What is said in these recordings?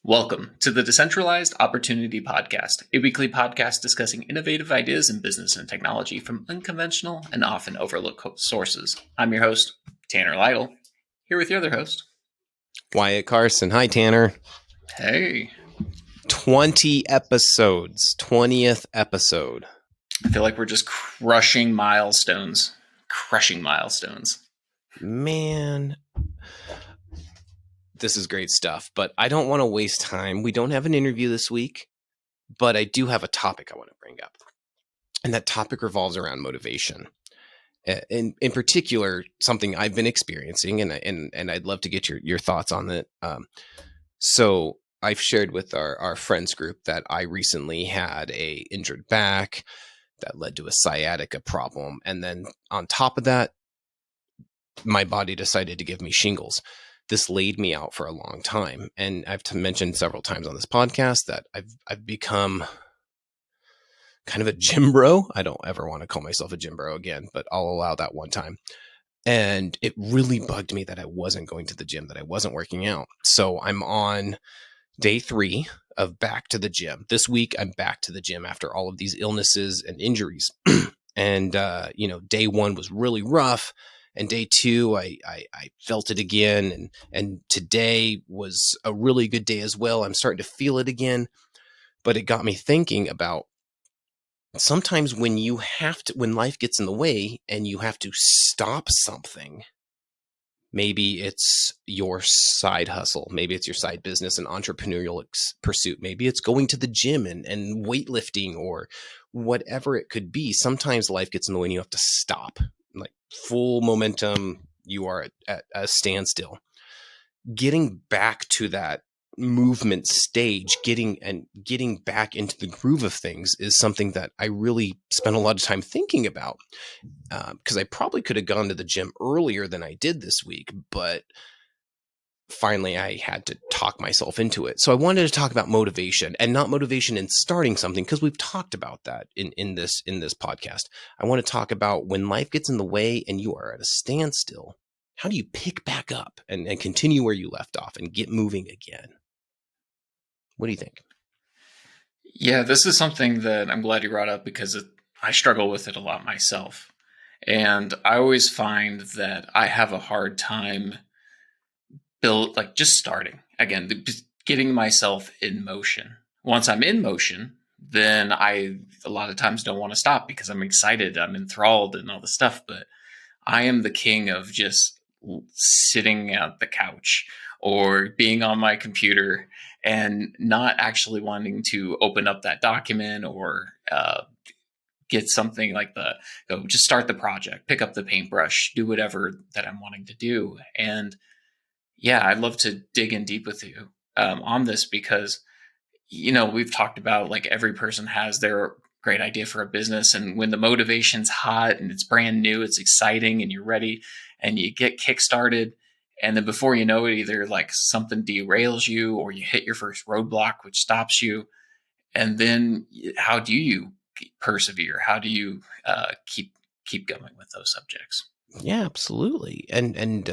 Welcome to the Decentralized Opportunity Podcast, a weekly podcast discussing innovative ideas in business and technology from unconventional and often overlooked sources. I'm your host, Tanner Lytle, here with your other host, Wyatt Carson. Hi, Tanner. Hey. 20 episodes. 20th episode. I feel like we're just crushing milestones. Man, this is great stuff, but I don't want to waste time. We don't have an interview this week, but I do have a topic I want to bring up. And that topic revolves around motivation. In particular, something I've been experiencing, and I'd love to get your thoughts on it. So I've shared with our friends group that I recently had a injured back that led to a sciatica problem. And then on top of that, my body decided to give me shingles. This laid me out for a long time. And I've mentioned several times on this podcast that I've become kind of a gym bro. I don't ever want to call myself a gym bro again, but I'll allow that one time. And it really bugged me that I wasn't going to the gym, that I wasn't working out. So I'm on day 3 of back to the gym. This week, I'm back to the gym after all of these illnesses and injuries. And, day 1 was really rough. And day 2, I felt it again. And today was a really good day as well. I'm starting to feel it again. But it got me thinking about sometimes when life gets in the way and you have to stop something. Maybe it's your side hustle. Maybe it's your side business, an entrepreneurial pursuit. Maybe it's going to the gym and weightlifting or whatever it could be. Sometimes life gets in the way and you have to stop. Like full momentum, you are at a standstill. Getting back to that movement stage, getting back into the groove of things is something that I really spent a lot of time thinking about, because I probably could have gone to the gym earlier than I did this week, but finally I had to talk myself into it. So I wanted to talk about motivation, and not motivation in starting something, because we've talked about that in this podcast. I want to talk about when life gets in the way and you are at a standstill. How do you pick back up and continue where you left off and get moving again? What do you think? Yeah, this is something that I'm glad you brought up because I struggle with it a lot myself. And I always find that I have a hard time just starting again, getting myself in motion. Once I'm in motion, then I a lot of times don't want to stop because I'm excited, I'm enthralled and all the stuff. But I am the king of just sitting at the couch or being on my computer and not actually wanting to open up that document or get something like just start the project, pick up the paintbrush, do whatever that I'm wanting to do. And yeah, I'd love to dig in deep with you on this because, we've talked about like every person has their great idea for a business. And when the motivation's hot and it's brand new, it's exciting and you're ready and you get kickstarted. And then before you know it, either like something derails you or you hit your first roadblock, which stops you. And then how do you persevere? How do you keep going with those subjects? Yeah, absolutely. And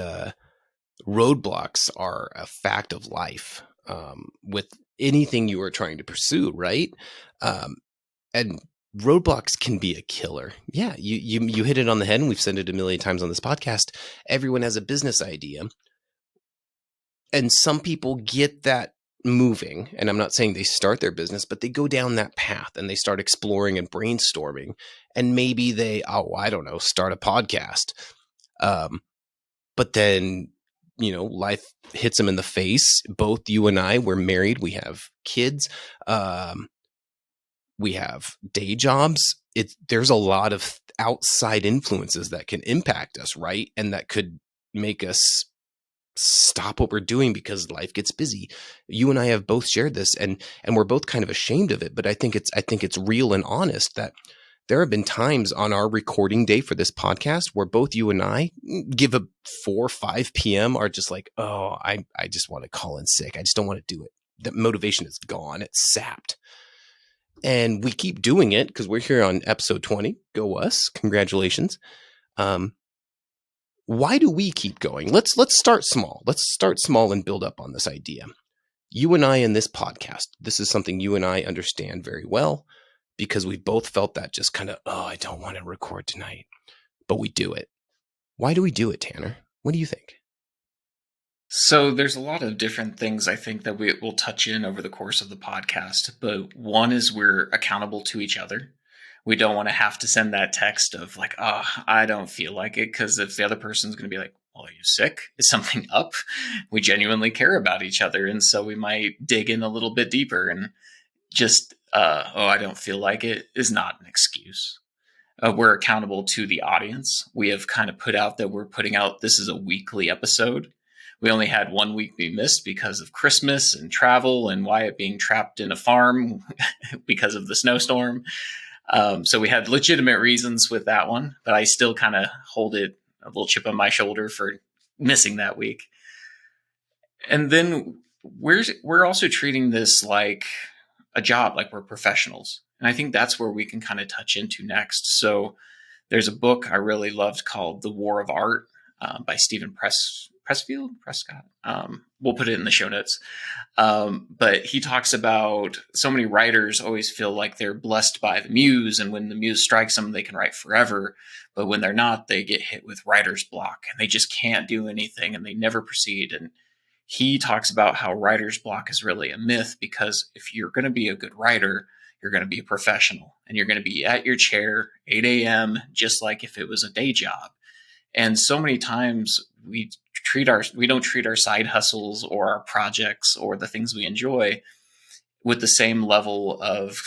roadblocks are a fact of life with anything you are trying to pursue, right? And roadblocks can be a killer. Yeah, you hit it on the head, and we've said it a million times on this podcast. Everyone has a business idea, and some people get that moving. And I'm not saying they start their business, but they go down that path and they start exploring and brainstorming. And maybe they, start a podcast. But then, life hits them in the face. Both you and I, we're married. We have kids. We have day jobs. There's a lot of outside influences that can impact us, right? And that could make us stop what we're doing because life gets busy. You and I have both shared this, and we're both kind of ashamed of it. But I think it's real and honest that there have been times on our recording day for this podcast where both you and I give a 4 or 5 p.m. are just like, oh, I just want to call in sick. I just don't want to do it. The motivation is gone. It's sapped. And we keep doing it because we're here on episode 20. Go us. Congratulations. Why do we keep going? Let's start small. Let's start small and build up on this idea. You and I in this podcast, this is something you and I understand very well because we both felt that just kind of, oh, I don't want to record tonight, but we do it. Why do we do it, Tanner? What do you think? So there's a lot of different things I think that we will touch in over the course of the podcast, but one is we're accountable to each other. We don't want to have to send that text of like, oh, I don't feel like it, because if the other person's going to be like, well, are you sick? Is something up? We genuinely care about each other, and so we might dig in a little bit deeper. And just, oh, I don't feel like it is not an excuse. We're accountable to the audience. We have kind of put out that we're putting out, this is a weekly episode. We only had 1 week we missed because of Christmas and travel and Wyatt being trapped in a farm because of the snowstorm. So we had legitimate reasons with that one, but I still kind of hold it a little chip on my shoulder for missing that week. And then we're also treating this like a job, like we're professionals. And I think that's where we can kind of touch into next. So there's a book I really loved called The War of Art by Stephen Prescott. We'll put it in the show notes. But he talks about so many writers always feel like they're blessed by the muse, and when the muse strikes them, they can write forever. But when they're not, they get hit with writer's block and they just can't do anything and they never proceed. And he talks about how writer's block is really a myth, because if you're going to be a good writer, you're going to be a professional and you're going to be at your chair 8 a.m. just like if it was a day job. And so many times we don't treat our side hustles or our projects or the things we enjoy with the same level of,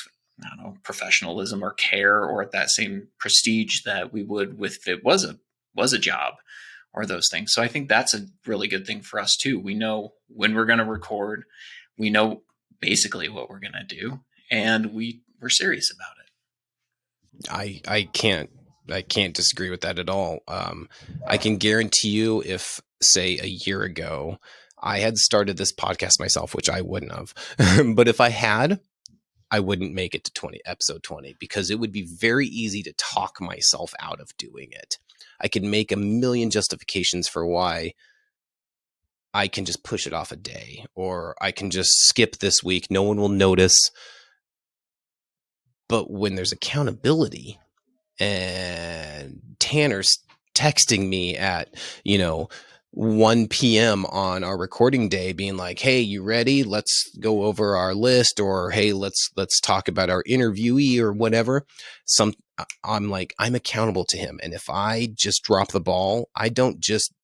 I don't know, professionalism or care, or at that same prestige that we would with if it was a job or those things. So I think that's a really good thing for us too. We know when we're going to record, we know basically what we're going to do, and we're serious about it. I can't disagree with that at all. I can guarantee you, if say a year ago I had started this podcast myself, which I wouldn't have, but if I had, I wouldn't make it to episode 20, because it would be very easy to talk myself out of doing it. I could make a million justifications for why I can just push it off a day, or I can just skip this week. No one will notice. But when there's accountability, and Tanner's texting me at, 1 p.m. on our recording day being like, hey, you ready? Let's go over our list, or hey, let's talk about our interviewee or whatever. I'm accountable to him. And if I just drop the ball, I don't just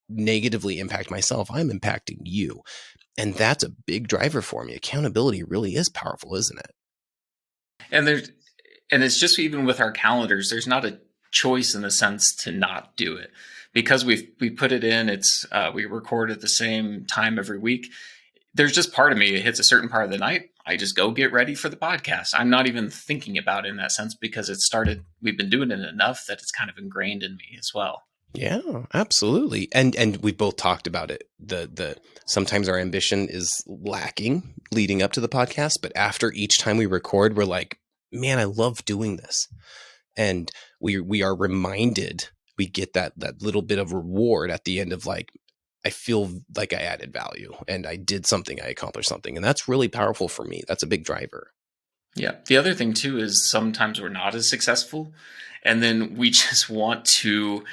negatively impact myself, I'm impacting you. And that's a big driver for me. Accountability really is powerful, isn't it? And it's just, even with our calendars, there's not a choice in the sense to not do it, because we put it in. It's we record at the same time every week. There's just part of me, it hits a certain part of the night, I just go get ready for the podcast. I'm not even thinking about it in that sense, because we've been doing it enough that it's kind of ingrained in me as well. Yeah, absolutely. And we both talked about it. The sometimes our ambition is lacking leading up to the podcast, but after each time we record, we're like, man, I love doing this. And we are reminded, we get that little bit of reward at the end of like, I feel like I added value and I did something, I accomplished something. And that's really powerful for me. That's a big driver. Yeah. The other thing too is sometimes we're not as successful, and then we just want to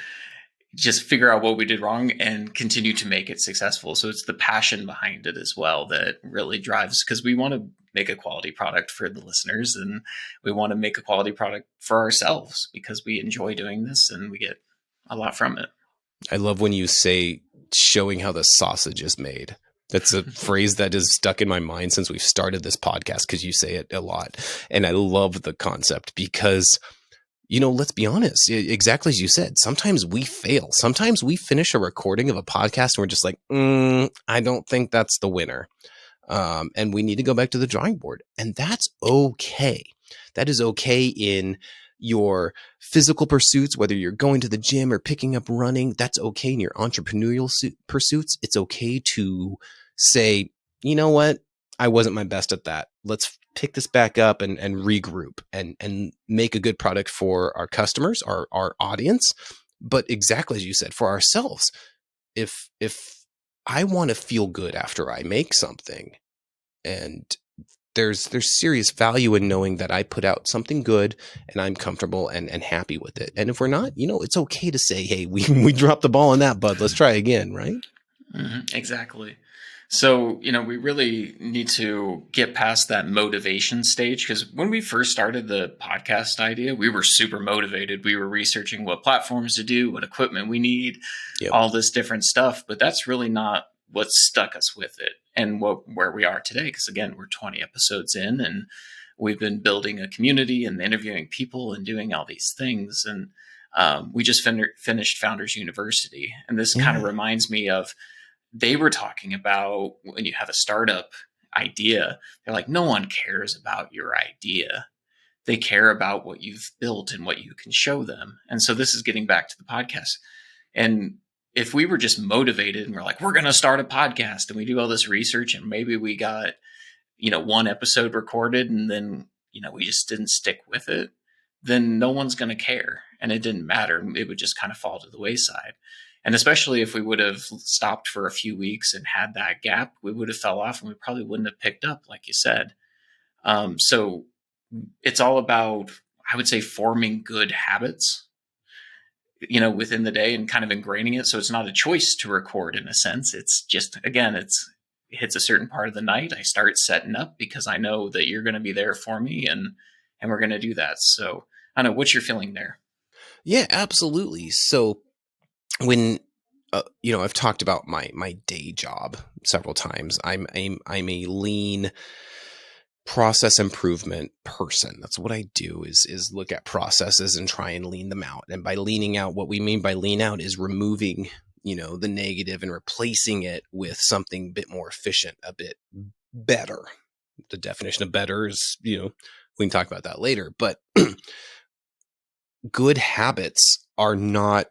just figure out what we did wrong and continue to make it successful. So it's the passion behind it as well that really drives, because we want to make a quality product for the listeners, and we want to make a quality product for ourselves because we enjoy doing this and we get a lot from it. I love when you say showing how the sausage is made. That's a phrase that is stuck in my mind since we've started this podcast, because you say it a lot. And I love the concept because, let's be honest, exactly as you said, sometimes we fail. Sometimes we finish a recording of a podcast and we're just like, I don't think that's the winner. And we need to go back to the drawing board. And that's okay. That is okay in your physical pursuits, whether you're going to the gym or picking up running. That's okay in your entrepreneurial pursuits. It's okay to say, you know what? I wasn't my best at that. Let's pick this back up and regroup and make a good product for our customers, our audience. But exactly as you said, for ourselves, if I want to feel good after I make something, And there's serious value in knowing that I put out something good and I'm comfortable and happy with it. And if we're not, it's okay to say, hey, we dropped the ball on that, bud. Let's try again, right? Exactly. So, we really need to get past that motivation stage, because when we first started the podcast idea, we were super motivated. We were researching what platforms to do, what equipment we need, Yep. all this different stuff. But that's really not what stuck us with it and where we are today. Because again, we're 20 episodes in, and we've been building a community and interviewing people and doing all these things. And we just finished Founders University. And this kind of reminds me of, they were talking about when you have a startup idea, they're like, no one cares about your idea. They care about what you've built and what you can show them. And so this is getting back to the podcast. And if we were just motivated and we're like, we're going to start a podcast, and we do all this research, and maybe we got, one episode recorded, and then, we just didn't stick with it, then no one's going to care. And it didn't matter. It would just kind of fall to the wayside. And especially if we would have stopped for a few weeks and had that gap, we would have fell off, and we probably wouldn't have picked up, like you said. So it's all about, I would say, forming good habits, within the day, and kind of ingraining it. So it's not a choice to record, in a sense. It's just, again, it hits a certain part of the night, I start setting up because I know that you're going to be there for me, and we're going to do that. So I don't know, what's your feeling there? Yeah, absolutely. So when I've talked about my day job several times. I'm a lean process improvement person. That's what I do, is look at processes and try and lean them out. And by leaning out, what we mean by lean out is removing, the negative and replacing it with something a bit more efficient, a bit better. The definition of better is, we can talk about that later, but good habits are not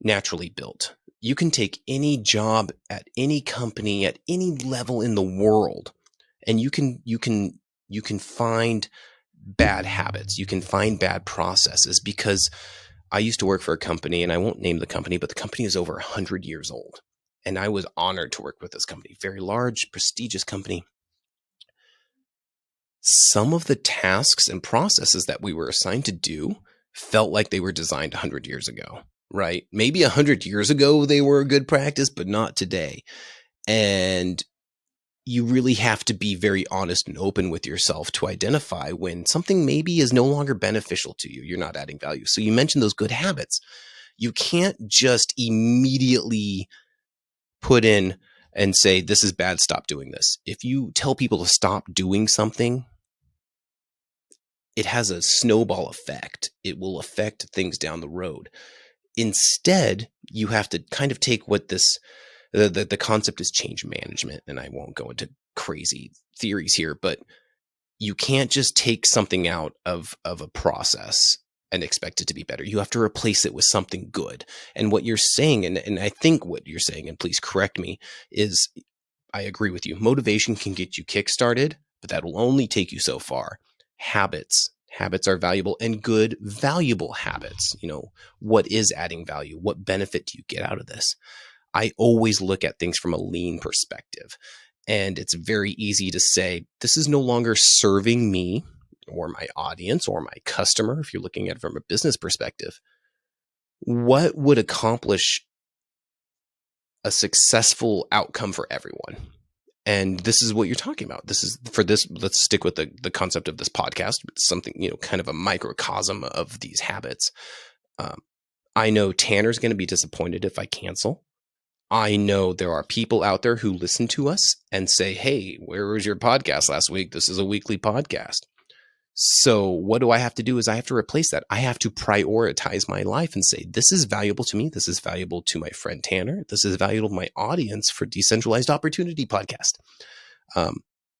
naturally built. You can take any job at any company at any level in the world, and you can find bad habits. You can find bad processes, because I used to work for a company, and I won't name the company, but the company is over 100 years old. And I was honored to work with this company, very large, prestigious company. Some of the tasks and processes that we were assigned to do felt like they were designed 100 years ago, right? Maybe 100 years ago they were a good practice, but not today. And you really have to be very honest and open with yourself to identify when something maybe is no longer beneficial to you. You're not adding value. So you mentioned those good habits. You can't just immediately put in and say, this is bad, stop doing this. If you tell people to stop doing something, it has a snowball effect. It will affect things down the road. Instead, you have to kind of take what the concept is change management. And I won't go into crazy theories here, but you can't just take something out of a process and expect it to be better. You have to replace it with something good. And what you're saying, and I think what you're saying, and please correct me, is I agree with you. Motivation can get you kickstarted, but that will only take you so far. Habits are valuable, and good, valuable habits. What is adding value? What benefit do you get out of this? I always look at things from a lean perspective. And it's very easy to say, this is no longer serving me or my audience or my customer. If you're looking at it from a business perspective, what would accomplish a successful outcome for everyone? And this is what you're talking about. Let's stick with the concept of this podcast. It's something, kind of a microcosm of these habits. I know Tanner's going to be disappointed if I cancel. I know there are people out there who listen to us and say, hey, where was your podcast last week? This is a weekly podcast. So what do I have to do is I have to replace that. I have to prioritize my life and say, this is valuable to me. This is valuable to my friend Tanner. This is valuable to my audience for Decentralized Opportunity Podcast.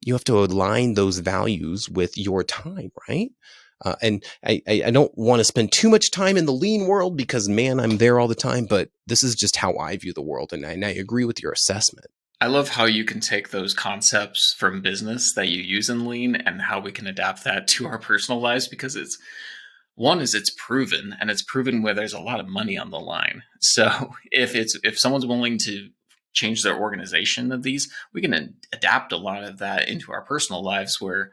You have to align those values with your time, right? And I don't want to spend too much time in the lean world because, man, I'm there all the time. But this is just how I view the world. And I agree with your assessment. I love how you can take those concepts from business that you use in lean and how we can adapt that to our personal lives, because it's proven, and it's proven where there's a lot of money on the line. So if someone's willing to change their organization of these, we can adapt a lot of that into our personal lives where,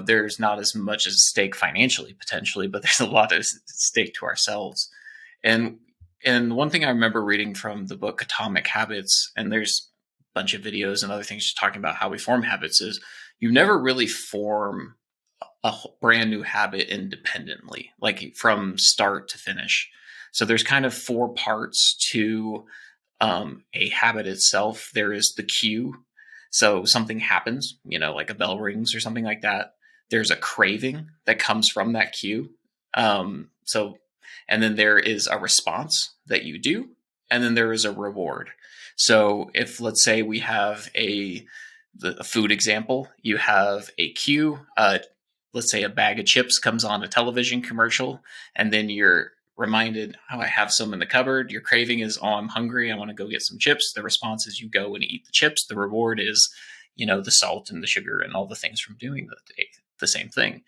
there's not as much at stake financially potentially, but there's a lot at stake to ourselves. And and one thing I remember reading from the book Atomic Habits, and there's a bunch of videos and other things just talking about how we form habits, is you never really form a brand new habit independently, like from start to finish. So there's kind of four parts to a habit itself. There is the cue. So something happens, like a bell rings or something like that. There's a craving that comes from that cue. So, and then there is a response that you do, and then there is a reward. So if, let's say, we have a food example, you have a cue. Let's say a bag of chips comes on a television commercial, and then you're reminded, oh, I have some in the cupboard. Your craving is, oh, I'm hungry, I want to go get some chips. The response is you go and eat the chips. The reward is, the salt and the sugar and all the things from doing the same thing.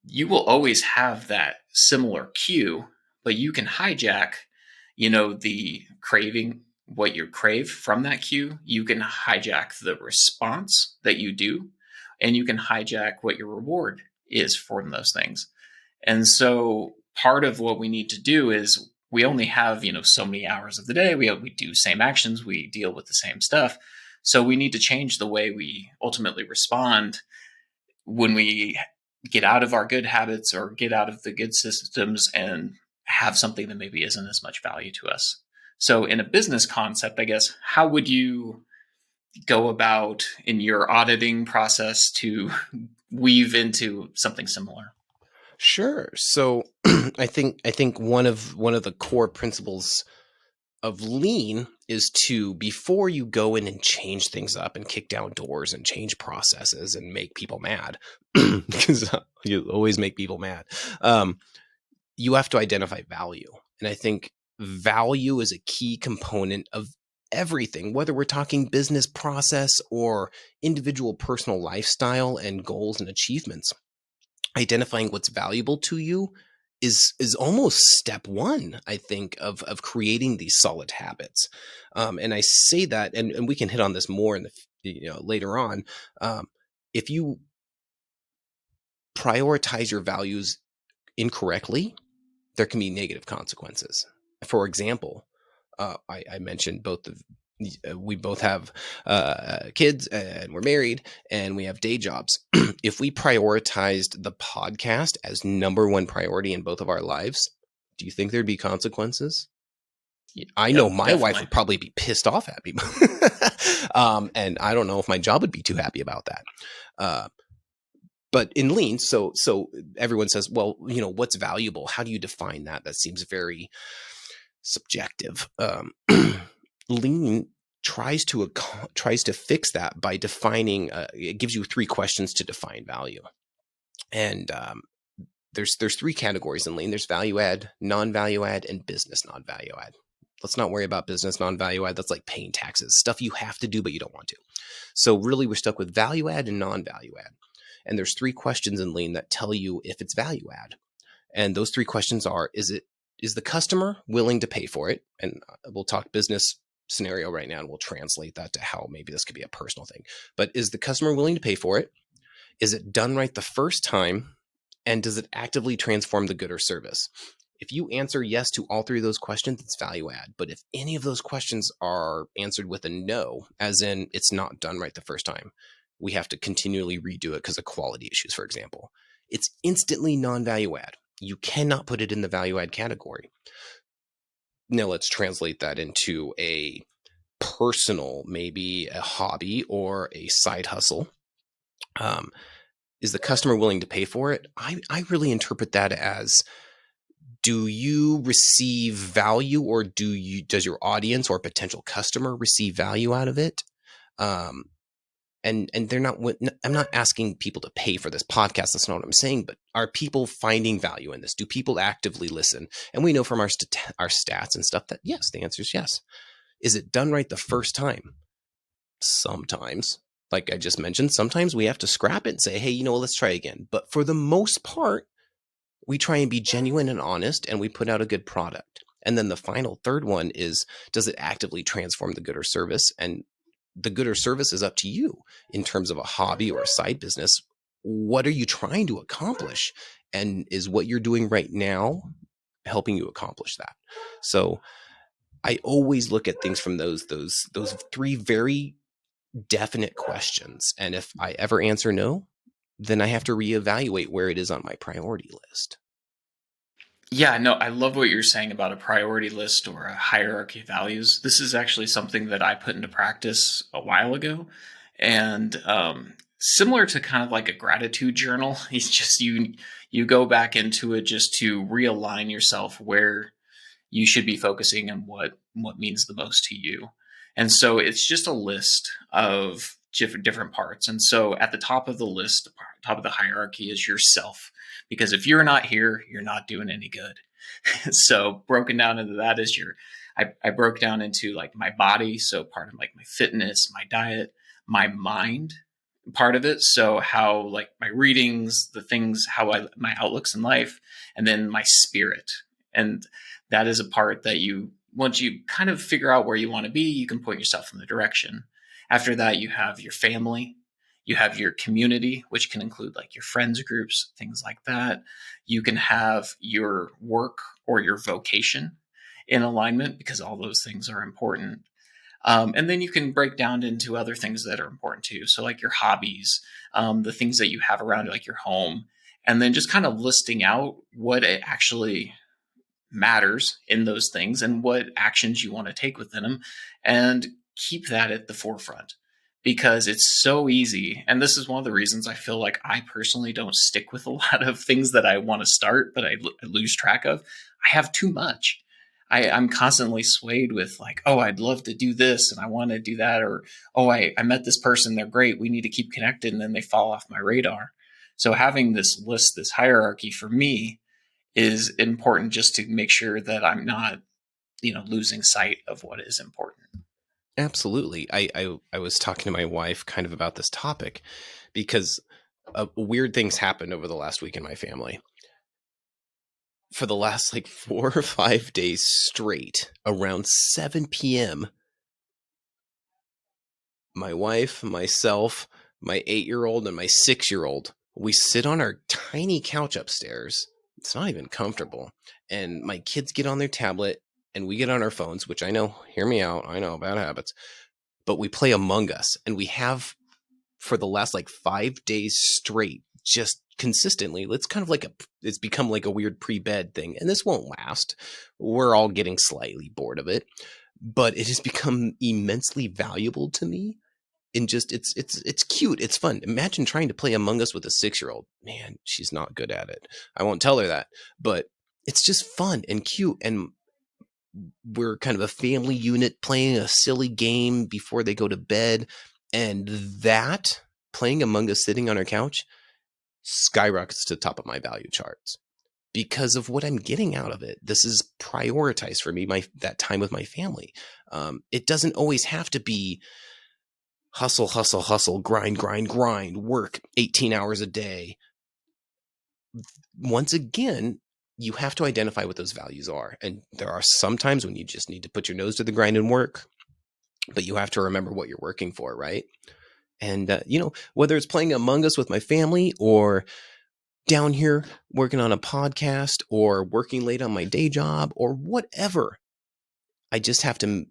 You will always have that similar cue, but you can hijack, the craving, what you crave from that cue. You can hijack the response that you do, and you can hijack what your reward is from those things. And so part of what we need to do is, we only have, so many hours of the day. We do same actions. We deal with the same stuff. So we need to change the way we ultimately respond when we get out of our good habits or get out of the good systems and have something that maybe isn't as much value to us. So in a business concept, I guess, how would you go about in your auditing process to weave into something similar? Sure. So I think one of the core principles of lean is to, before you go in and change things up and kick down doors and change processes and make people mad, because you always make people mad, you have to identify value. And I think value is a key component of everything, whether we're talking business process or individual personal lifestyle and goals and achievements. Identifying what's valuable to you is almost step one, I think, of creating these solid habits. And I say that, and we can hit on this more in the later on. If you prioritize your values incorrectly, there can be negative consequences. For example, I mentioned we both have kids, and we're married, and we have day jobs. If we prioritized the podcast as number one priority in both of our lives, do you think there'd be consequences? I know my wife would probably be pissed off at me. And I don't know if my job would be too happy about that. But in lean, so everyone says, well, what's valuable? How do you define that? That seems very subjective. Lean tries to fix that by defining. It gives you 3 questions to define value, and there's 3 categories in lean. There's value add, non-value add, and business non-value add. Let's not worry about business non-value add. That's like paying taxes, stuff you have to do but you don't want to. So really, we're stuck with value add and non-value add. And there's 3 questions in lean that tell you if it's value add. And those 3 questions are: is the customer willing to pay for it? And we'll talk business scenario right now, and we'll translate that to how maybe this could be a personal thing. But is the customer willing to pay for it? Is it done right the first time? And does it actively transform the good or service? If you answer yes to all 3 of those questions, it's value add. But if any of those questions are answered with a no, as in it's not done right the first time, we have to continually redo it because of quality issues, for example, it's instantly non-value add. You cannot put it in the value add category. Now let's translate that into a personal, maybe a hobby or a side hustle. Is the customer willing to pay for it? I really interpret that as, do you receive value, or does your audience or potential customer receive value out of it? And they're not. I'm not asking people to pay for this podcast. That's not what I'm saying. But are people finding value in this? Do people actively listen? And we know from our stats and stuff that yes, the answer is yes. Is it done right the first time? Sometimes, like I just mentioned, sometimes we have to scrap it and say, hey, let's try again. But for the most part, we try and be genuine and honest, and we put out a good product. And then the final third one is, does it actively transform the good or service? And the good or service is up to you in terms of a hobby or a side business. What are you trying to accomplish? And is what you're doing right now helping you accomplish that? So I always look at things from those three very definite questions. And if I ever answer no, then I have to reevaluate where it is on my priority list. Yeah, no, I love what you're saying about a priority list or a hierarchy of values. This is actually something that I put into practice a while ago. And similar to kind of like a gratitude journal, it's just you go back into it just to realign yourself where you should be focusing on what means the most to you. And so it's just a list of different parts. And so at the top of the list, top of the hierarchy is yourself. Because if you're not here, you're not doing any good. So broken down into that is I broke down into like my body. So part of like my fitness, my diet, my mind, part of it. So how like my readings, the things, my outlooks in life, and then my spirit. And that is a part that once you kind of figure out where you want to be, you can point yourself in the direction. After that, you have your family, you have your community, which can include like your friends groups, things like that. You can have your work or your vocation in alignment because all those things are important. And then you can break down into other things that are important to you. So, like your hobbies, the things that you have around, like your home, and then just kind of listing out what it actually matters in those things and what actions you want to take within them, and keep that at the forefront because it's so easy. And this is one of the reasons I feel like I personally don't stick with a lot of things that I want to start, but I lose track of. I have too much. I'm constantly swayed with like, oh, I'd love to do this and I want to do that. Or, oh, I met this person. They're great. We need to keep connected. And then they fall off my radar. So having this list, this hierarchy for me is important just to make sure that I'm not, losing sight of what is important. Absolutely. I was talking to my wife kind of about this topic because weird things happened over the last week in my family. For the last like 4 or 5 days straight, around 7 p.m., my wife, myself, my 8-year-old, and my 6-year-old, we sit on our tiny couch upstairs. It's not even comfortable. And my kids get on their tablet and we get on our phones, which I know, hear me out, I know, bad habits. But we play Among Us, and we have for the last like 5 days straight, just consistently. It's become like a weird pre-bed thing, and this won't last. We're all getting slightly bored of it, but it has become immensely valuable to me. And just it's cute, it's fun. Imagine trying to play Among Us with a 6-year-old. Man, she's not good at it. I won't tell her that, but it's just fun and cute, and we're kind of a family unit playing a silly game before they go to bed. And that playing Among Us sitting on our couch skyrockets to the top of my value charts because of what I'm getting out of it. This is prioritized for me, that time with my family. It doesn't always have to be hustle, hustle, hustle, grind, grind, grind, work 18 hours a day. Once again, you have to identify what those values are. And there are some times when you just need to put your nose to the grind and work, but you have to remember what you're working for, right? And, whether it's playing Among Us with my family or down here working on a podcast or working late on my day job or whatever, I just have to,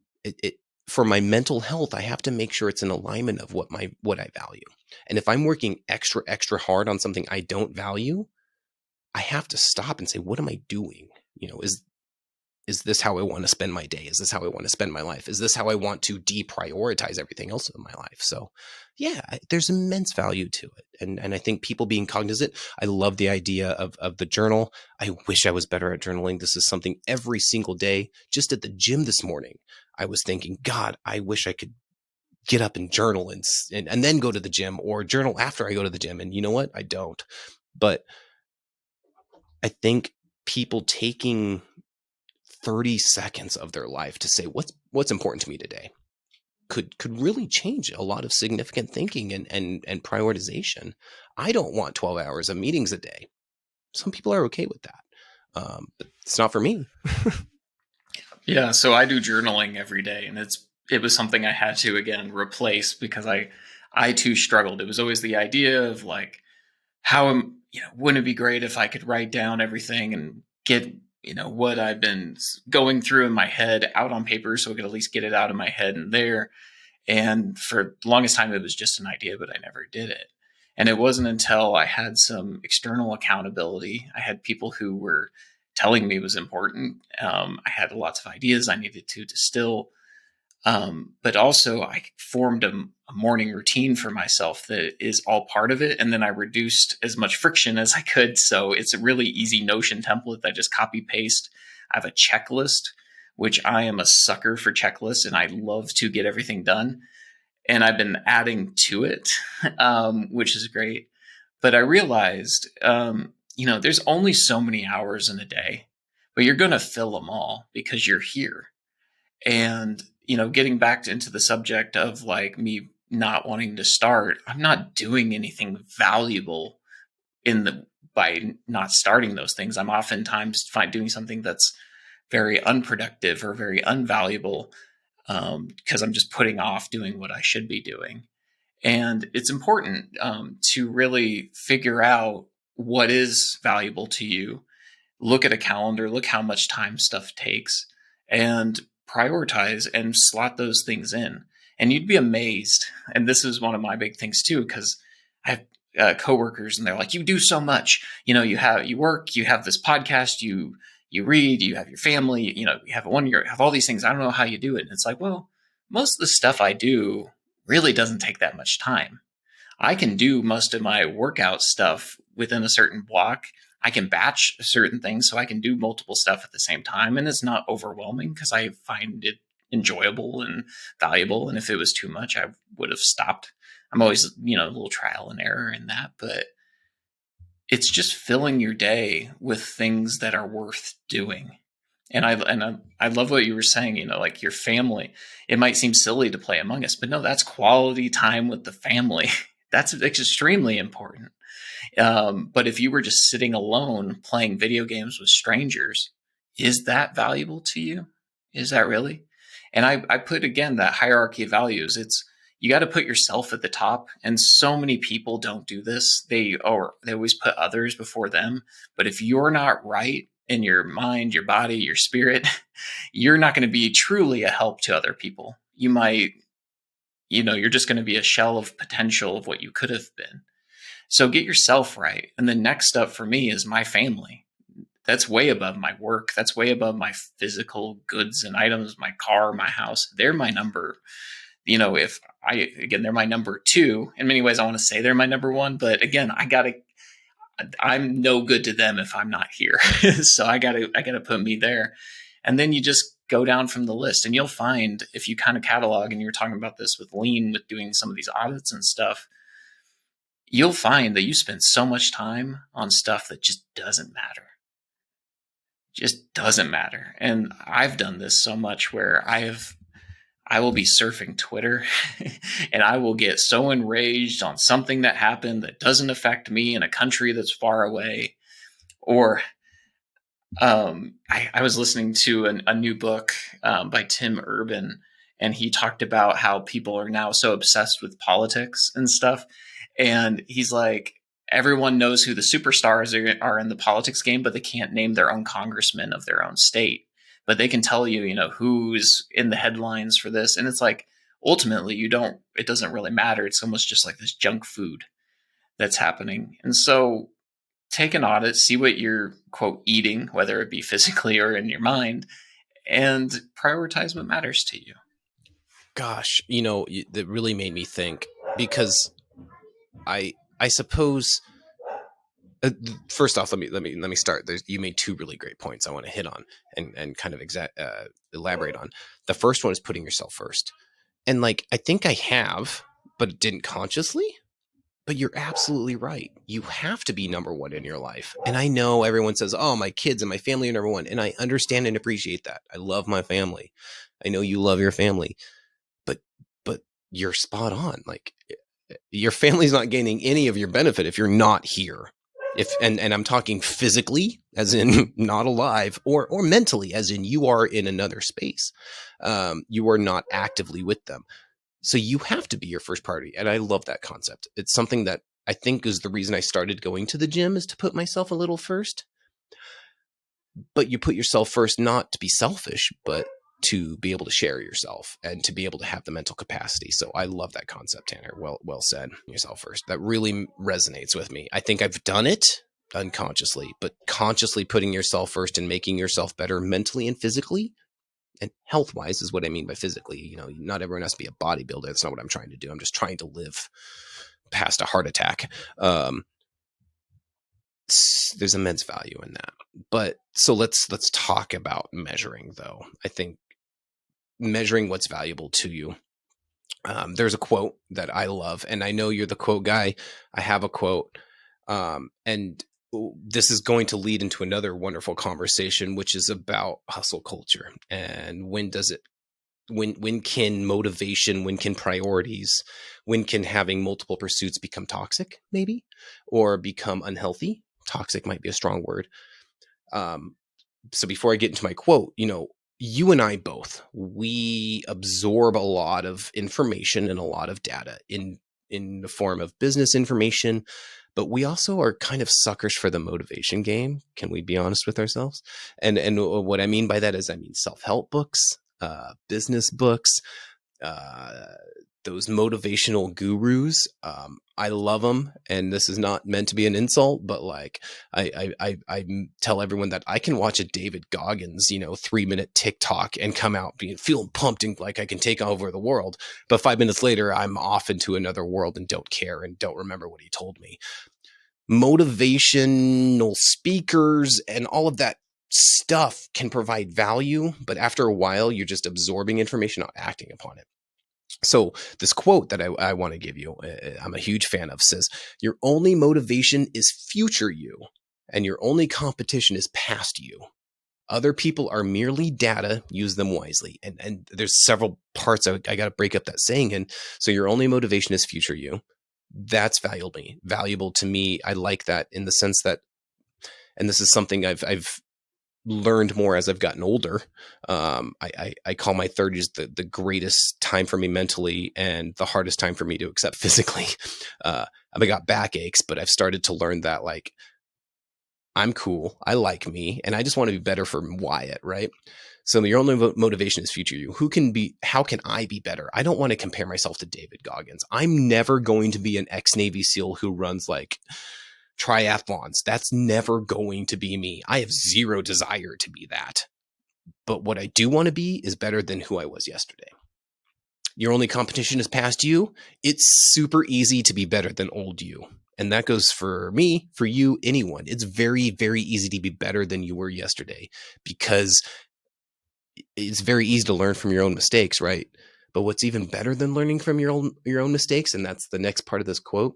for my mental health, I have to make sure it's in alignment of what I value. And if I'm working extra, extra hard on something I don't value, I have to stop and say, what am I doing? Is this how I want to spend my day? Is this how I want to spend my life? Is this how I want to deprioritize everything else in my life? So yeah, there's immense value to it. And I think people being cognizant, I love the idea of the journal. I wish I was better at journaling. This is something every single day. Just at the gym this morning, I was thinking, God, I wish I could get up and journal and then go to the gym, or journal after I go to the gym. And you know what? I don't. But I think people taking 30 seconds of their life to say what's important to me today could really change a lot of significant thinking and prioritization. I don't want 12 hours of meetings a day. Some people are okay with that, but it's not for me. Yeah, so I do journaling every day, and it was something I had to again replace because I too struggled. It was always the idea of like how am wouldn't it be great if I could write down everything and get what I've been going through in my head out on paper so I could at least get it out of my head and there. And for the longest time, it was just an idea, but I never did it. And it wasn't until I had some external accountability, I had people who were telling me it was important. I had lots of ideas I needed to distill. But also, I formed a morning routine for myself that is all part of it. And then I reduced as much friction as I could. So it's a really easy Notion template that I just copy paste. I have a checklist, which I am a sucker for checklists and I love to get everything done. And I've been adding to it, which is great. But I realized, there's only so many hours in a day, but you're going to fill them all because you're here. And, getting back into the subject of like me not wanting to start, I'm not doing anything valuable in the by not starting those things. I'm oftentimes doing something that's very unproductive or very unvaluable because I'm just putting off doing what I should be doing. And it's important to really figure out what is valuable to you, look at a calendar, look how much time stuff takes, and prioritize and slot those things in. And you'd be amazed. And this is one of my big things too, because I have coworkers, and they're like, "You do so much. You work, you have this podcast, you read, you have your family. You have you have all these things. I don't know how you do it." And it's like, well, most of the stuff I do really doesn't take that much time. I can do most of my workout stuff within a certain block. I can batch certain things so I can do multiple stuff at the same time. And it's not overwhelming because I find it enjoyable and valuable. And if it was too much, I would have stopped. I'm always, a little trial and error in that. But it's just filling your day with things that are worth doing. And I love what you were saying, like your family. It might seem silly to play Among Us, but no, that's quality time with the family. That's extremely important. But if you were just sitting alone playing video games with strangers, is that valuable to you? Is that really? And I put again that hierarchy of values. It's you got to put yourself at the top, and so many people don't do this. They always put others before them. But if you're not right in your mind, your body, your spirit, you're not going to be truly a help to other people. You might, you're just going to be a shell of potential of what you could have been. So get yourself right. And the next step for me is my family. That's way above my work. That's way above my physical goods and items, my car, my house. They're my number. If again, they're my number two. In many ways, I want to say they're my number one. But again, I'm no good to them if I'm not here. So I gotta put me there. And then you just go down from the list and you'll find if you kind of catalog, and you were talking about this with Lean, with doing some of these audits and stuff, you'll find that you spend so much time on stuff that just doesn't matter. Just doesn't matter. And I've done this so much where I will be surfing Twitter and I will get so enraged on something that happened that doesn't affect me in a country that's far away. Or I was listening to a new book by Tim Urban, and he talked about how people are now so obsessed with politics and stuff. And he's like, everyone knows who the superstars are in the politics game, but they can't name their own congressman of their own state. But they can tell you, who's in the headlines for this. And it's like, ultimately, it doesn't really matter. It's almost just like this junk food that's happening. And so take an audit, see what you're, quote, eating, whether it be physically or in your mind, and prioritize what matters to you. Gosh, that really made me think, because I suppose first off, let me start. You made two really great points I want to hit on and kind of elaborate on. The first one is putting yourself first, and like I think I have, but didn't consciously. But you're absolutely right. You have to be number one in your life. And I know everyone says, "Oh, my kids and my family are number one," and I understand and appreciate that. I love my family. I know you love your family, but you're spot on. Like, your family's not gaining any of your benefit if you're not here. And I'm talking physically, as in not alive, or mentally, as in you are in another space. You are not actively with them. So you have to be your first priority. And I love that concept. It's something that I think is the reason I started going to the gym, is to put myself a little first. But you put yourself first, not to be selfish, but to be able to share yourself and to be able to have the mental capacity. So I love that concept, Tanner. Well said. Yourself first. That really resonates with me. I think I've done it unconsciously, but consciously putting yourself first and making yourself better mentally and physically and health wise is what I mean by physically. You know, not everyone has to be a bodybuilder. That's not what I'm trying to do. I'm just trying to live past a heart attack. There's immense value in that. But so let's talk about measuring, though. I think measuring what's valuable to you. There's a quote that I love, and I know you're the quote guy. I have a quote, and this is going to lead into another wonderful conversation, which is about hustle culture and when can motivation, when can priorities, when can having multiple pursuits become toxic, maybe, or become unhealthy. Toxic might be a strong word. So before I get into my quote, you and I both, we absorb a lot of information and a lot of data in the form of business information, but we also are kind of suckers for the motivation game. Can we be honest with ourselves? And what I mean by that is, I mean self-help books, business books, uh, those motivational gurus. I love them, and this is not meant to be an insult, but like I tell everyone that I can watch a David Goggins 3-minute TikTok and come out feeling pumped and like I can take over the world, but 5 minutes later I'm off into another world and don't care and don't remember what he told me. Motivational speakers and all of that stuff can provide value, but after a while you're just absorbing information, not acting upon it. So this quote that I want to give you, I'm a huge fan of, says, "Your only motivation is future you, and your only competition is past you. Other people are merely data. Use them wisely." And there's several parts I got to break up that saying in. So your only motivation is future you. That's valuable to me. I like that in the sense that, and this is something I've learned more as I've gotten older. I call my 30s the greatest time for me mentally and the hardest time for me to accept physically. I've got backaches, but I've started to learn that like I'm cool, I like me, and I just want to be better for Wyatt, right? So your only motivation is future you. How can I be better? I don't want to compare myself to David Goggins. I'm never going to be an ex-Navy SEAL who runs like triathlons. That's never going to be me. I have zero desire to be that. But what I do want to be is better than who I was yesterday. Your only competition is past you. It's super easy to be better than old you. And that goes for me, for you, anyone. It's very, very easy to be better than you were yesterday because it's very easy to learn from your own mistakes, right? But what's even better than learning from your own mistakes, and that's the next part of this quote,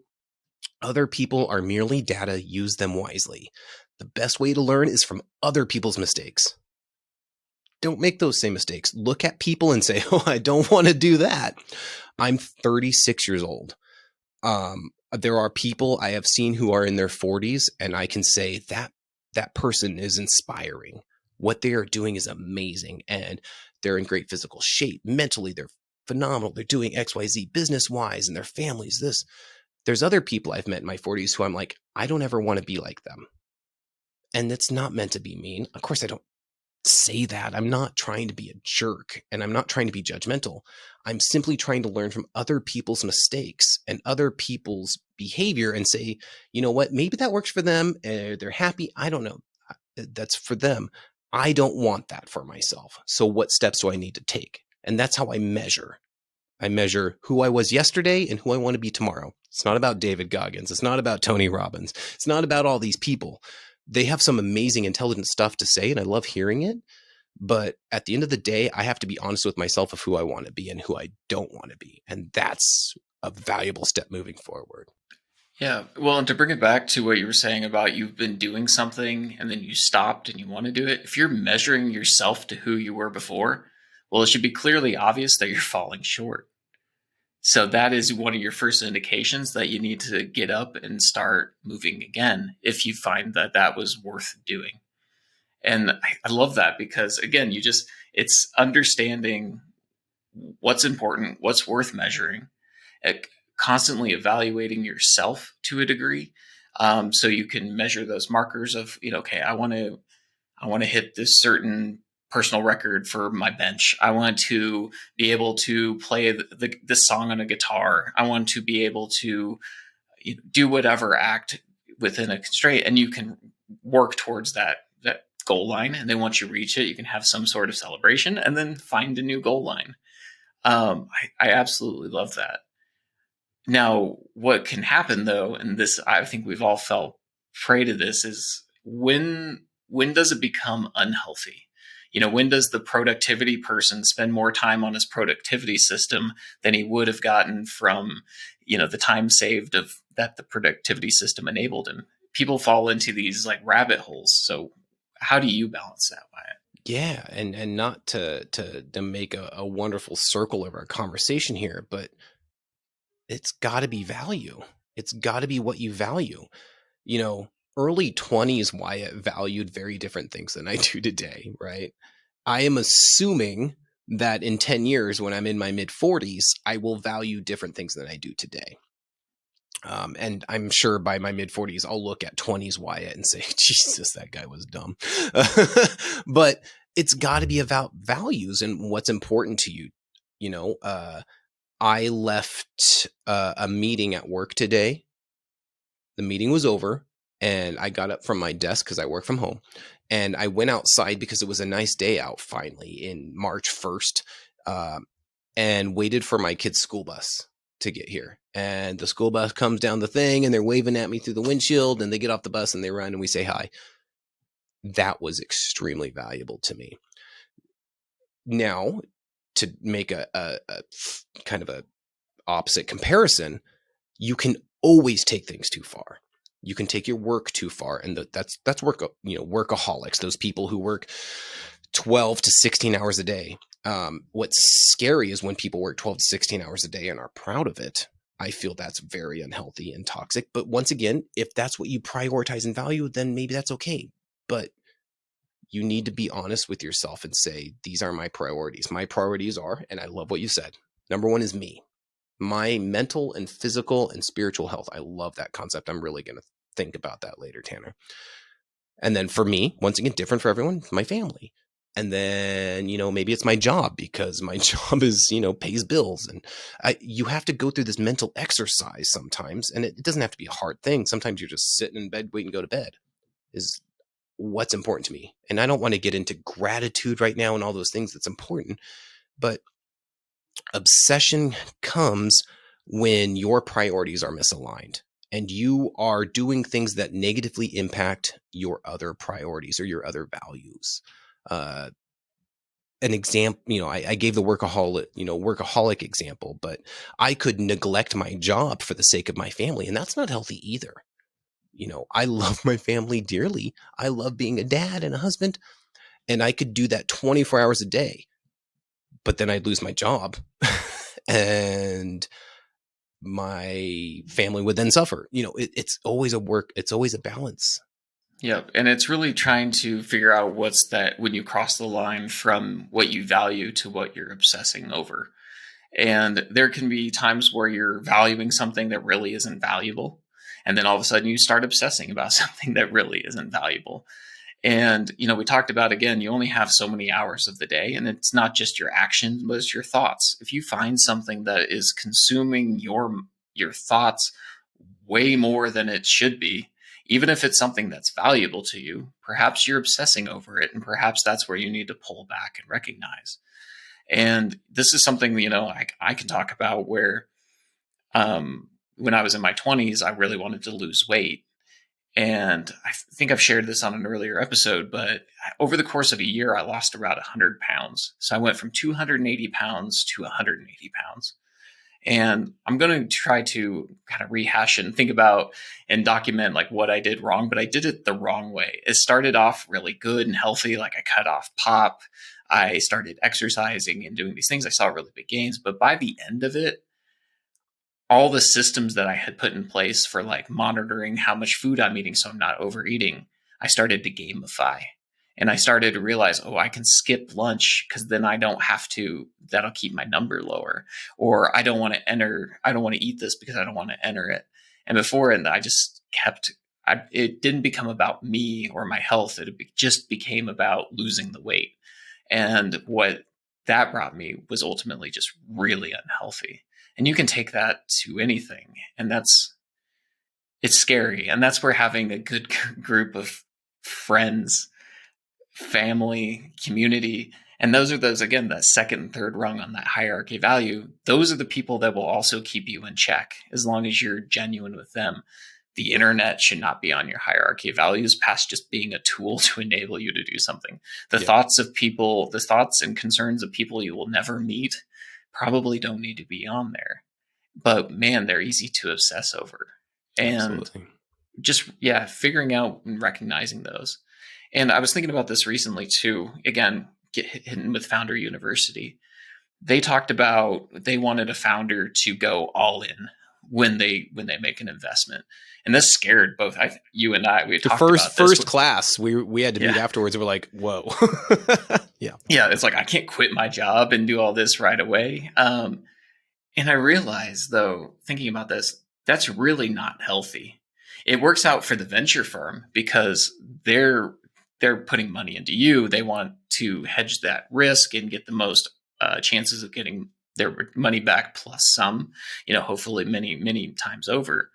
other people are merely data. Use them wisely. The best way to learn is from other people's mistakes. Don't make those same mistakes. Look at people and say, "Oh, I don't want to do that." I'm 36 years old. There are people I have seen who are in their 40s, and I can say that person is inspiring. What they are doing is amazing, and they're in great physical shape. Mentally, they're phenomenal. They're doing XYZ business wise, and their families this. There's other people I've met in my 40s who I'm like, I don't ever want to be like them. And it's not meant to be mean. Of course, I don't say that. I'm not trying to be a jerk and I'm not trying to be judgmental. I'm simply trying to learn from other people's mistakes and other people's behavior and say, you know what, maybe that works for them. They're happy. I don't know. That's for them. I don't want that for myself. So what steps do I need to take? And that's how I measure. I measure who I was yesterday and who I want to be tomorrow. It's not about David Goggins. It's not about Tony Robbins. It's not about all these people. They have some amazing, intelligent stuff to say, and I love hearing it. But at the end of the day, I have to be honest with myself of who I want to be and who I don't want to be. And that's a valuable step moving forward. Yeah. Well, and to bring it back to what you were saying about you've been doing something and then you stopped and you want to do it, if you're measuring yourself to who you were before, well, it should be clearly obvious that you're falling short. So that is one of your first indications that you need to get up and start moving again if you find that that was worth doing. And I love that because, again, it's understanding what's important, what's worth measuring, constantly evaluating yourself to a degree. So you can measure those markers of, okay, I want to hit this certain personal record for my bench. I want to be able to play this song on a guitar. I want to be able to do whatever act within a constraint, and you can work towards that goal line. And then once you reach it, you can have some sort of celebration, and then find a new goal line. I absolutely love that. Now, what can happen though, and this I think we've all felt prey to this, is when does it become unhealthy? When does the productivity person spend more time on his productivity system than he would have gotten from, the time saved of that the productivity system enabled him? People fall into these like rabbit holes. So how do you balance that, Wyatt? Yeah, and not to make a wonderful circle of our conversation here, but it's got to be value. It's got to be what you value. Early 20s Wyatt valued very different things than I do today, right? I am assuming that in 10 years, when I'm in my mid 40s, I will value different things than I do today. And I'm sure by my mid 40s, I'll look at 20s Wyatt and say, Jesus, that guy was dumb. But it's got to be about values and what's important to you. I left a meeting at work today. The meeting was over and I got up from my desk because I work from home. And I went outside because it was a nice day out finally in March 1st, and waited for my kid's school bus to get here. And the school bus comes down the thing and they're waving at me through the windshield, and they get off the bus and they run and we say hi. That was extremely valuable to me. Now, to make a kind of a opposite comparison, you can always take things too far. You can take your work too far, and that's workaholics. Those people who work 12 to 16 hours a day. What's scary is when people work 12 to 16 hours a day and are proud of it. I feel that's very unhealthy and toxic. But once again, if that's what you prioritize and value, then maybe that's okay. But you need to be honest with yourself and say, these are my priorities. My priorities are, and I love what you said, number one is me. My mental and physical and spiritual health. I love that concept. I'm really going to think about that later, Tanner. And then for me, once again, different for everyone, my family. And then, maybe it's my job because my job is, pays bills. And you have to go through this mental exercise sometimes. And it doesn't have to be a hard thing. Sometimes you're just sitting in bed waiting to go to bed is what's important to me. And I don't want to get into gratitude right now and all those things. That's important. But obsession comes when your priorities are misaligned and you are doing things that negatively impact your other priorities or your other values. An example, I gave the workaholic example, but I could neglect my job for the sake of my family, and that's not healthy either. I love my family dearly. I love being a dad and a husband, and I could do that 24 hours a day, but then I'd lose my job and my family would then suffer. It's always it's always a balance. Yep. And it's really trying to figure out what's that when you cross the line from what you value to what you're obsessing over. And there can be times where you're valuing something that really isn't valuable. And then all of a sudden you start obsessing about something that really isn't valuable. And, we talked about, again, you only have so many hours of the day, and it's not just your actions, but it's your thoughts. If you find something that is consuming your thoughts way more than it should be, even if it's something that's valuable to you, perhaps you're obsessing over it. And perhaps that's where you need to pull back and recognize. And this is something, I can talk about where when I was in my 20s, I really wanted to lose weight. And I think I've shared this on an earlier episode, but over the course of a year, I lost about 100 pounds. So I went from 280 pounds to 180 pounds. And I'm going to try to kind of rehash and think about and document like what I did wrong, but I did it the wrong way. It started off really good and healthy. Like I cut off pop. I started exercising and doing these things. I saw really big gains, but by the end of it, all the systems that I had put in place for like monitoring how much food I'm eating so I'm not overeating, I started to gamify. And I started to realize, oh, I can skip lunch because then I don't have to, that'll keep my number lower. Or I don't want to eat this because I don't want to enter it. And before, and I just kept, it didn't become about me or my health. It just became about losing the weight. And what that brought me was ultimately just really unhealthy. And you can take that to anything. And it's scary. And that's where having a good group of friends, family, community, and those, again, that second and third rung on that hierarchy value, those are the people that will also keep you in check as long as you're genuine with them. The internet should not be on your hierarchy of values past just being a tool to enable you to do something. The thoughts of people, the thoughts and concerns of people you will never meet probably don't need to be on there. But man, they're easy to obsess over. And Absolutely. just, yeah, figuring out and recognizing those. And I was thinking about this recently too. Again, get hit with Founder University. They talked about they wanted a founder to go all in when they make an investment, and this scared both you and I. We had The talked about this. First class, we had to meet afterwards. And we're like, whoa, yeah. It's like I can't quit my job and do all this right away. And I realized, though, thinking about this, that's really not healthy. It works out for the venture firm because they're putting money into you. They want to hedge that risk and get the most chances of getting their money back plus some, hopefully many, many times over.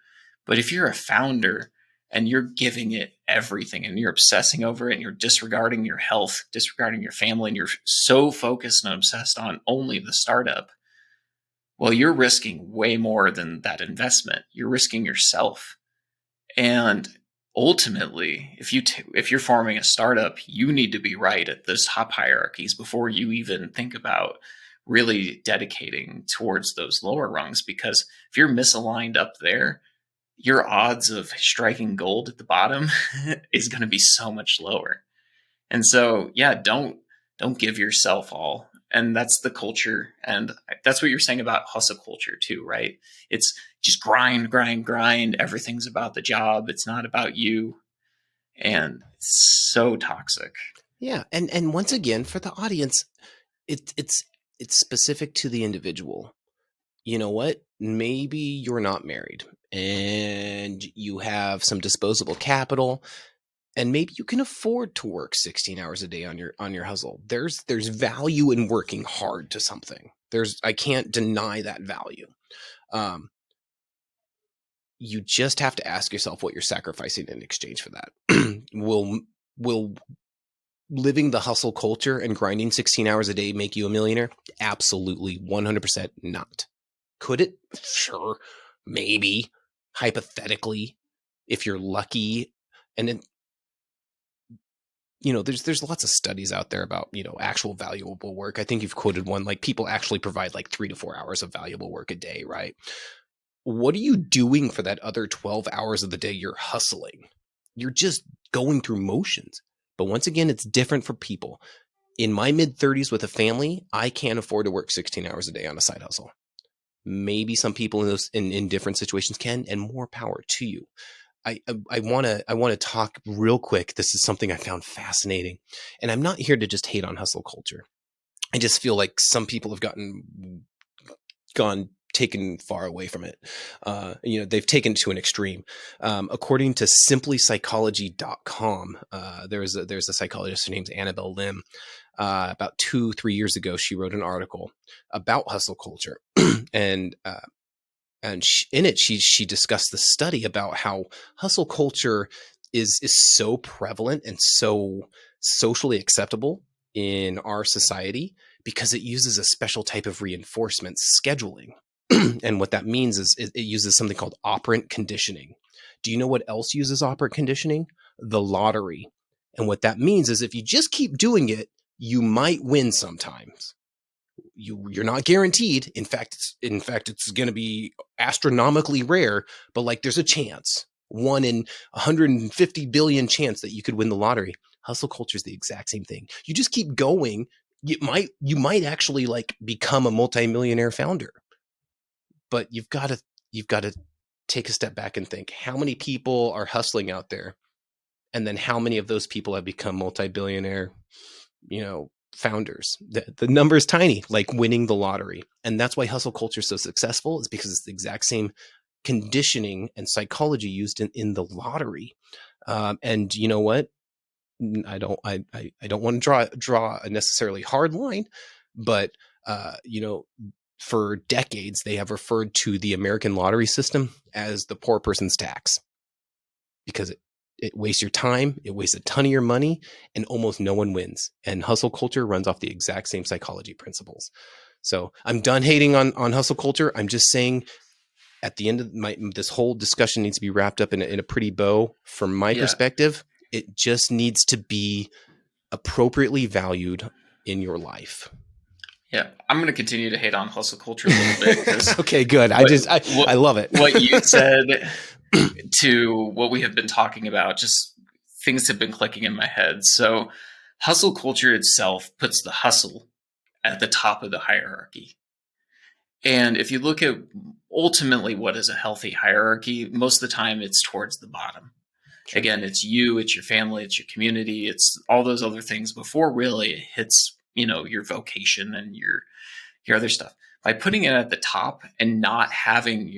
But if you're a founder and you're giving it everything and you're obsessing over it and you're disregarding your health, disregarding your family, and you're so focused and obsessed on only the startup, well, you're risking way more than that investment. You're risking yourself. And ultimately, if you're forming a startup, you need to be right at those top hierarchies before you even think about really dedicating towards those lower rungs. Because if you're misaligned up there, your odds of striking gold at the bottom is going to be so much lower. And so, yeah, don't give yourself all. And that's the culture. And that's what you're saying about hustle culture too, right? It's just grind, grind, grind. Everything's about the job. It's not about you. And it's so toxic. Yeah. And once again, for the audience, it's specific to the individual. You know what? Maybe you're not married and you have some disposable capital, and maybe you can afford to work 16 hours a day on your hustle. There's value in working hard to something. I can't deny that value. You just have to ask yourself what you're sacrificing in exchange for that. Will living the hustle culture and grinding 16 hours a day make you a millionaire? Absolutely, 100% not. Could it? Sure, maybe, hypothetically, if you're lucky. And then, there's lots of studies out there about, actual valuable work. I think you've quoted one, like people actually provide like 3 to 4 hours of valuable work a day, right? What are you doing for that other 12 hours of the day you're hustling? You're just going through motions. But once again, it's different for people. In my mid-30s with a family, I can't afford to work 16 hours a day on a side hustle. Maybe some people in different situations can, and more power to you. I want to talk real quick. This is something I found fascinating, and I'm not here to just hate on hustle culture. I just feel like some people have gone taken far away from it. They've taken it to an extreme. According to simplypsychology.com, there's a psychologist, her name's Annabelle Lim. About 2-3 years ago, she wrote an article about hustle culture, and in it, she discussed the study about how hustle culture is so prevalent and so socially acceptable in our society because it uses a special type of reinforcement, scheduling. And what that means is it uses something called operant conditioning. Do you know what else uses operant conditioning? The lottery. And what that means is if you just keep doing it, you might win sometimes. You're not guaranteed. In fact, it's going to be astronomically rare, but like there's a chance, 1 in 150 billion chance that you could win the lottery. Hustle culture is the exact same thing. You just keep going. You might actually like become a multimillionaire founder, but you've got to you've got to take a step back and think, how many people are hustling out there? And then how many of those people have become multi-billionaire, founders? The number is tiny, like winning the lottery. And that's why hustle culture is so successful, is because it's the exact same conditioning and psychology used in the lottery. And you know what? I don't want to draw a necessarily hard line, but for decades they have referred to the American lottery system as the poor person's tax, because it wastes your time, it wastes a ton of your money, and almost no one wins. And hustle culture runs off the exact same psychology principles. So I'm done hating on hustle culture. I'm just saying, at the end of this whole discussion needs to be wrapped up in a pretty bow. From my Yeah. perspective, it just needs to be appropriately valued in your life. Yeah, I'm going to continue to hate on hustle culture a little bit because okay, good. I love it. What you said to what we have been talking about, just things have been clicking in my head. So, hustle culture itself puts the hustle at the top of the hierarchy. And if you look at ultimately what is a healthy hierarchy, most of the time it's towards the bottom. Sure. Again, it's you, it's your family, it's your community, it's all those other things before really it hits, your vocation and your other stuff. By putting it at the top and not having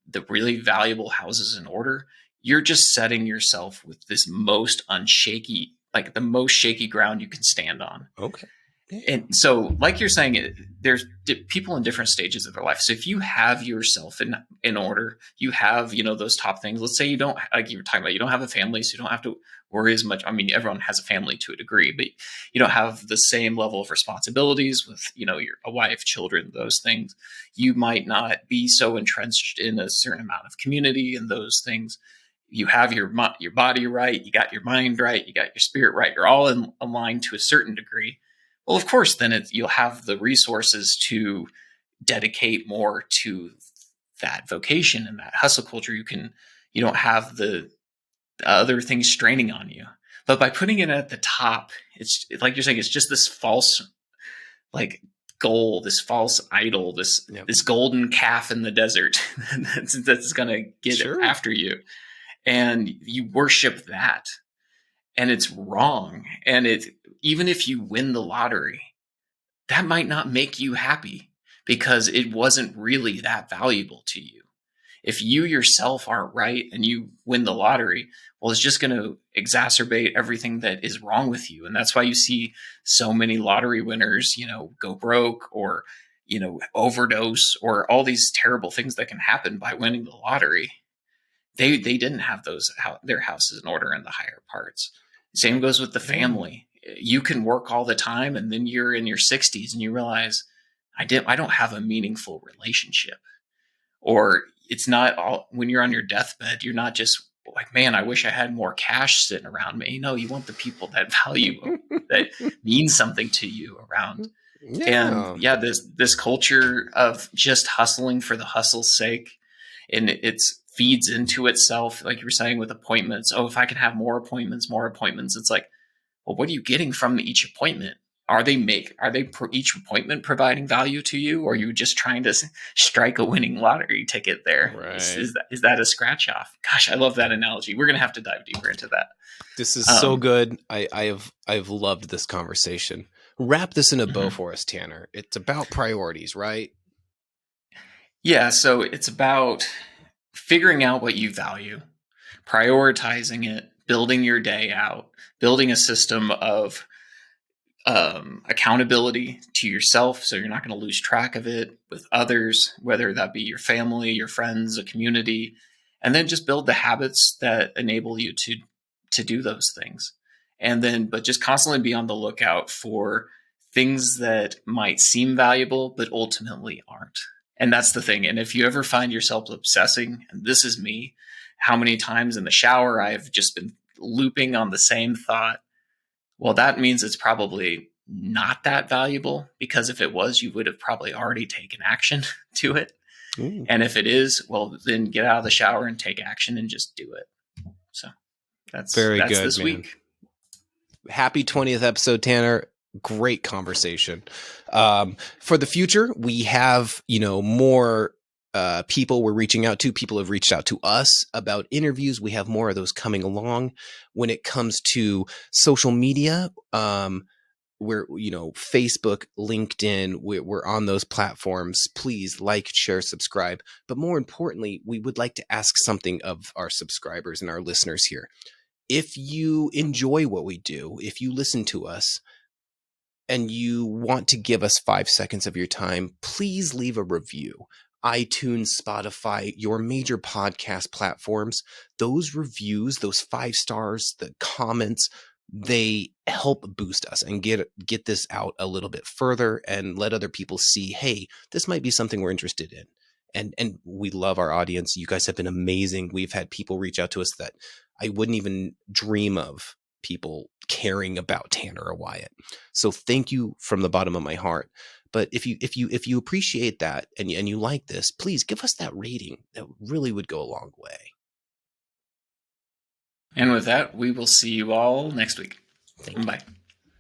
the really valuable houses in order, you're just setting yourself with this most unshaky, like the most shaky ground you can stand on. Okay. Yeah. And so, like you're saying, there's people in different stages of their life. So if you have yourself in order, you have, those top things. Let's say you don't, like you were talking about, you don't have a family, so you don't have to worry as much. I mean, everyone has a family to a degree, but you don't have the same level of responsibilities with, a wife, children, those things. You might not be so entrenched in a certain amount of community and those things. You have your body right, you got your mind right, you got your spirit right. You're all in aligned to a certain degree. Well, of course, then you'll have the resources to dedicate more to that vocation and that hustle culture. You don't have the other things straining on you. But by putting it at the top, it's like you're saying, it's just this false, like, goal, this false idol, this golden calf in the desert that's going to get after you. And you worship that. And it's wrong. And even if you win the lottery, that might not make you happy because it wasn't really that valuable to you. If you yourself aren't right and you win the lottery, well, it's just going to exacerbate everything that is wrong with you. And that's why you see so many lottery winners, go broke or, overdose or all these terrible things that can happen by winning the lottery. They didn't have their houses in order in the higher parts. Same goes with the family. You can work all the time and then you're in your 60s and you realize I don't have a meaningful relationship. Or it's not all when you're on your deathbed, you're not just like, man, I wish I had more cash sitting around me. You want the people that value that mean something to you around. Yeah. And this culture of just hustling for the hustle's sake, and it's feeds into itself, like you were saying with appointments. Oh, if I can have more appointments. It's like, well, what are you getting from each appointment? Are they each appointment providing value to you, or are you just trying to strike a winning lottery ticket there? Right. Is that a scratch off? Gosh, I love that analogy. We're going to have to dive deeper into that. This is so good. I've loved this conversation. Wrap this in a bow for us, Tanner. It's about priorities, right? Yeah. So it's about figuring out what you value, prioritizing it, building your day out, building a system of accountability to yourself, so you're not going to lose track of it with others, whether that be your family, your friends, a community, and then just build the habits that enable you to do those things. And then, but just constantly be on the lookout for things that might seem valuable, but ultimately aren't. And that's the thing. And if you ever find yourself obsessing, and this is me, how many times in the shower I've just been looping on the same thought, well, that means it's probably not that valuable, because if it was, you would have probably already taken action to it. Ooh. And if it is, well, then get out of the shower and take action and just do it. So that's good, this week. Happy 20th episode, Tanner. Great conversation. For the future, we have, more people we're reaching out to. People have reached out to us about interviews. We have more of those coming along. When it comes to social media, we're, Facebook, LinkedIn, we're on those platforms. Please like, share, subscribe. But more importantly, we would like to ask something of our subscribers and our listeners here. If you enjoy what we do, if you listen to us and you want to give us 5 seconds of your time, please leave a review. iTunes, Spotify, your major podcast platforms, those reviews, those 5 stars, the comments, they help boost us and get this out a little bit further and let other people see, hey, this might be something we're interested in. And we love our audience. You guys have been amazing. We've had people reach out to us that I wouldn't even dream of, people caring about Tanner or Wyatt. So thank you from the bottom of my heart. But if you appreciate that and you like this, please give us that rating. That really would go a long way. And with that, we will see you all next week. Thank you. Bye.